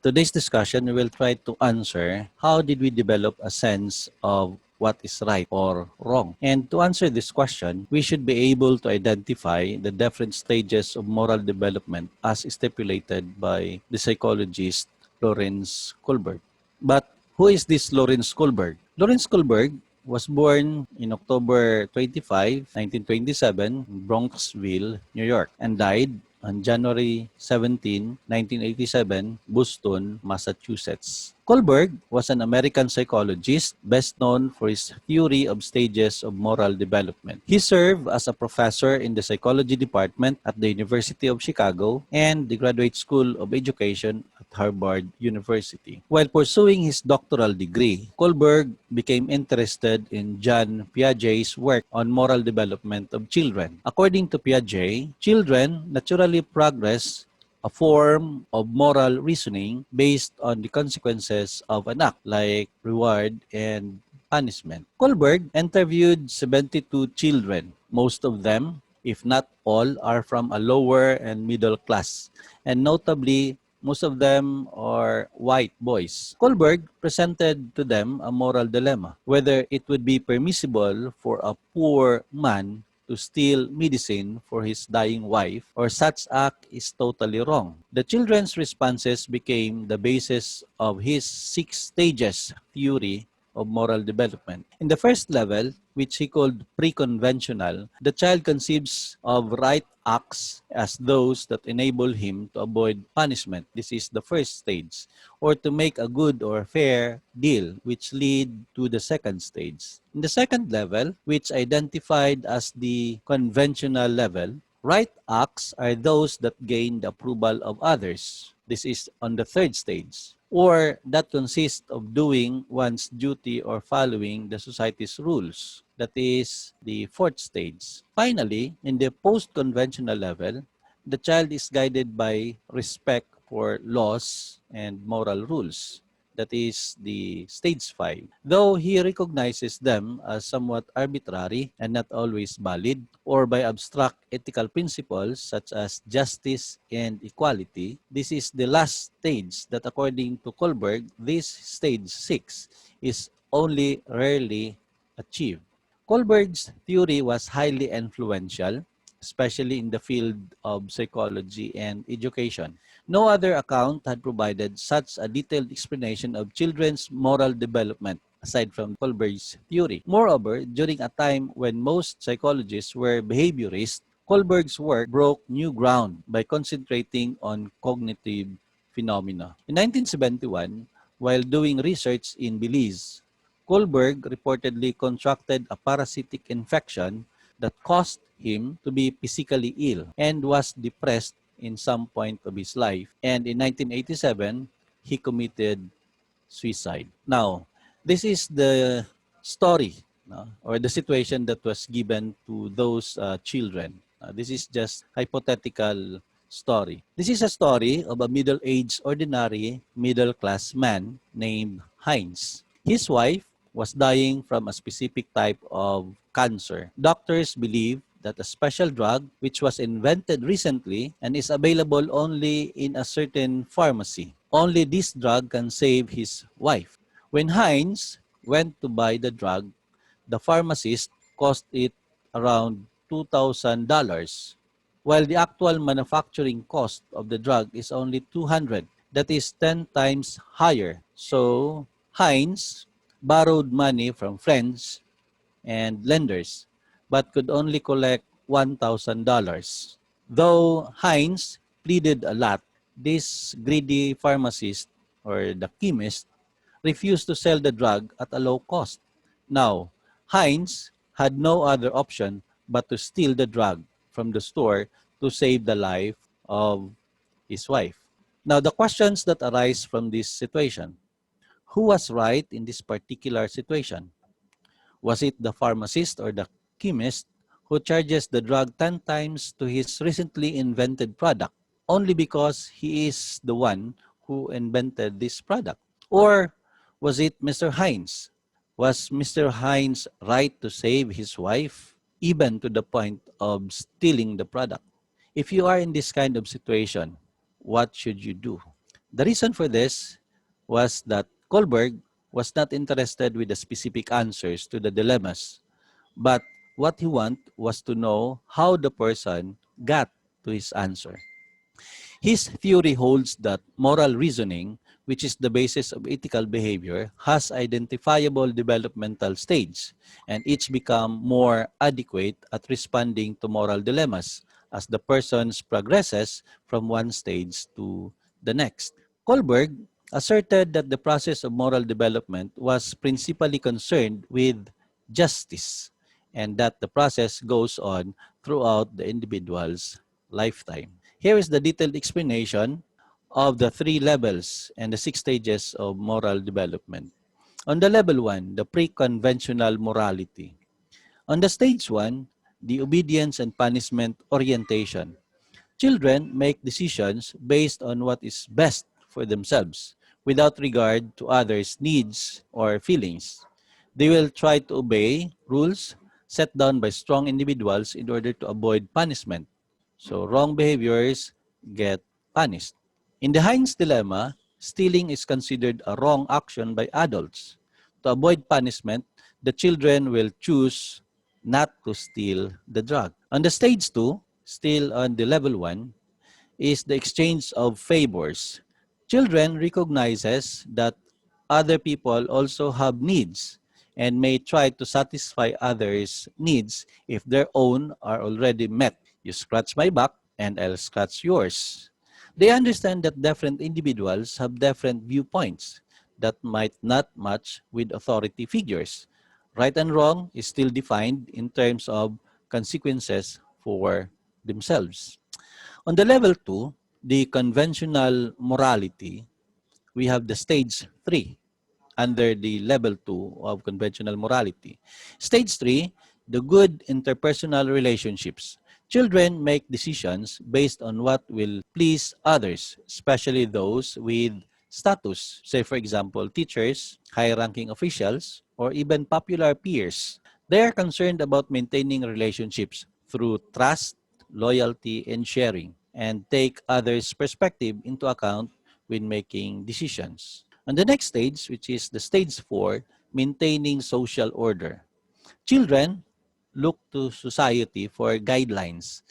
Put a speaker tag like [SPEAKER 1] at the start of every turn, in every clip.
[SPEAKER 1] today's discussion, we will try to answer how did we develop a sense of what is right or wrong. And to answer this question, we should be able to identify the different stages of moral development as stipulated by the psychologist Lawrence Kohlberg. But who is this Lawrence Kohlberg? Lawrence Kohlberg was born in October 25, 1927 in Bronxville, New York, and died on January 17, 1987, Boston, Massachusetts. Kohlberg was an American psychologist best known for his theory of stages of moral development. He served as a professor in the psychology department at the University of Chicago and the Graduate School of Education at Harvard University. While pursuing his doctoral degree, Kohlberg became interested in John Piaget's work on moral development of children. According to Piaget, children naturally progress a form of moral reasoning based on the consequences of an act, like reward and punishment. Kohlberg interviewed 72 children. Most of them, if not all, are from a lower and middle class, and notably, most of them are white boys. Kohlberg presented to them a moral dilemma, whether it would be permissible for a poor man to steal medicine for his dying wife, or such act is totally wrong. The children's responses became the basis of his 6 stages theory of moral development. In the first level, which he called pre-conventional, the child conceives of right acts as those that enable him to avoid punishment. This is the first stage. Or to make a good or fair deal, which lead to the second stage. In the second level, which identified as the conventional level, right acts are those that gain the approval of others. This is on the third stage. Or that consists of doing one's duty or following the society's rules. That is the fourth stage. Finally, in the post-conventional level, the child is guided by respect for laws and moral rules. That is the stage 5. Though he recognizes them as somewhat arbitrary and not always valid, or by abstract ethical principles such as justice and equality, this is the last stage that according to Kohlberg, this stage 6 is only rarely achieved. Kohlberg's theory was highly influential, especially in the field of psychology and education. No other account had provided such a detailed explanation of children's moral development aside from Kohlberg's theory. Moreover, during a time when most psychologists were behaviorists, Kohlberg's work broke new ground by concentrating on cognitive phenomena. In 1971, while doing research in Belize, Kohlberg reportedly contracted a parasitic infection that caused him to be physically ill and was depressed in some point of his life. And in 1987, he committed suicide. Now, this is the story, no, or the situation that was given to those children. This is just hypothetical story. This is a story of a middle-aged, ordinary, middle-class man named Heinz. His wife was dying from a specific type of cancer. Doctors believe that a special drug which was invented recently and is available only in a certain pharmacy. Only this drug can save his wife. When Heinz went to buy the drug, the pharmacist cost it around $2,000, while the actual manufacturing cost of the drug is only $200. That is 10 times higher. So Heinz borrowed money from friends and lenders, but could only collect $1,000. Though Heinz pleaded a lot, this greedy pharmacist or the chemist refused to sell the drug at a low cost. Now, Heinz had no other option but to steal the drug from the store to save the life of his wife. Now, the questions that arise from this situation: who was right in this particular situation? Was it the pharmacist or the chemist who charges the drug 10 times to his recently invented product only because he is the one who invented this product? Or was it Mr. Heinz? Was Mr. Heinz right to save his wife even to the point of stealing the product? If you are in this kind of situation, what should you do? The reason for this was that Kohlberg was not interested with the specific answers to the dilemmas, but what he wanted was to know how the person got to his answer. His theory holds that moral reasoning, which is the basis of ethical behavior, has identifiable developmental stage, and each become more adequate at responding to moral dilemmas as the person progresses from one stage to the next. Kohlberg asserted that the process of moral development was principally concerned with justice and that the process goes on throughout the individual's lifetime. Here is the detailed explanation of the three levels and the six stages of moral development. On the level 1, the pre-conventional morality. On the stage 1, the obedience and punishment orientation. Children make decisions based on what is best for themselves without regard to others' needs or feelings. They will try to obey rules set down by strong individuals in order to avoid punishment. So wrong behaviors get punished. In the Heinz dilemma, stealing is considered a wrong action by adults. To avoid punishment, the children will choose not to steal the drug. On the stage 2, still on the level 1, is the exchange of favors. Children recognizes that other people also have needs and may try to satisfy others' needs if their own are already met. You scratch my back and I'll scratch yours. They understand that different individuals have different viewpoints that might not match with authority figures. Right and wrong is still defined in terms of consequences for themselves. On the level 2, the conventional morality, we have the stage 3 under the level 2 of conventional morality. Stage 3, the good interpersonal relationships. Children make decisions based on what will please others, especially those with status. Say, for example, teachers, high-ranking officials, or even popular peers. They are concerned about maintaining relationships through trust, loyalty, and sharing, and take others' perspective into account when making decisions. On the next stage, which is the stage 4, maintaining social order. Children look to society for guidelines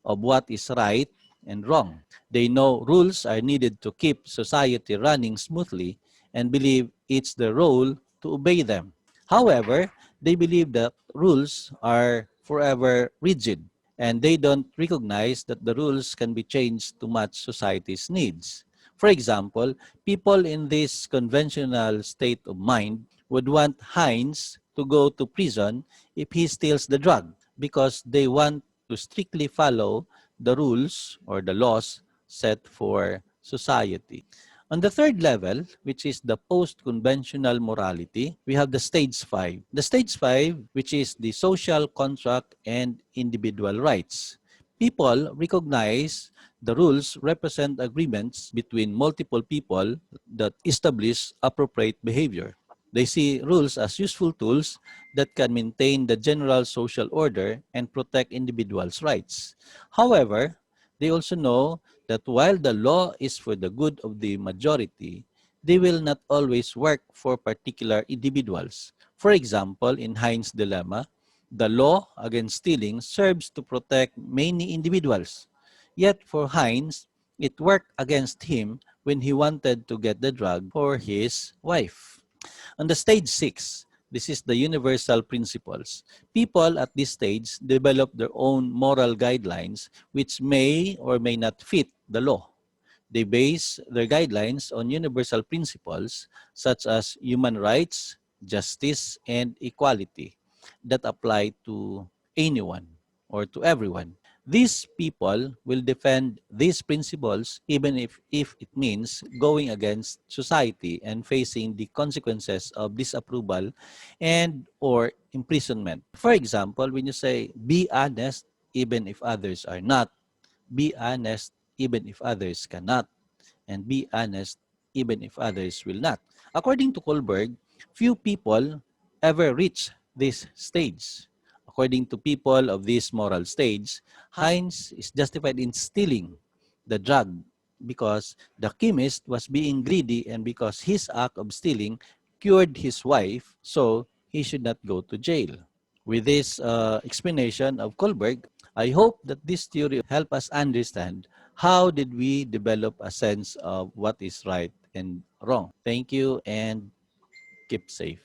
[SPEAKER 1] of what is right and wrong. They know rules are needed to keep society running smoothly and believe it's their role to obey them. However, they believe that rules are forever rigid and they don't recognize that the rules can be changed to match society's needs. For example, people in this conventional state of mind would want Heinz to go to prison if he steals the drug because they want to strictly follow the rules or the laws set for society. On the third level, which is the post-conventional morality, we have the stage 5. The stage 5, which is the social contract and individual rights. People recognize the rules represent agreements between multiple people that establish appropriate behavior. They see rules as useful tools that can maintain the general social order and protect individuals' rights. However, they also know that while the law is for the good of the majority, they will not always work for particular individuals. For example, in Heinz' dilemma, the law against stealing serves to protect many individuals. Yet for Heinz, it worked against him when he wanted to get the drug for his wife. On the stage 6, this is the universal principles. People at this stage develop their own moral guidelines which may or may not fit the law. They base their guidelines on universal principles such as human rights, justice, and equality that apply to anyone or to everyone. These people will defend these principles even if it means going against society and facing the consequences of disapproval and or imprisonment. For example, when you say, be honest even if others are not, be honest even if others cannot, and be honest even if others will not. According to Kohlberg, few people ever reach this stage. According to people of this moral stage, Heinz is justified in stealing the drug because the chemist was being greedy and because his act of stealing cured his wife, so he should not go to jail. With this explanation of Kohlberg, I hope that this theory help us understand how did we develop a sense of what is right and wrong. Thank you and keep safe.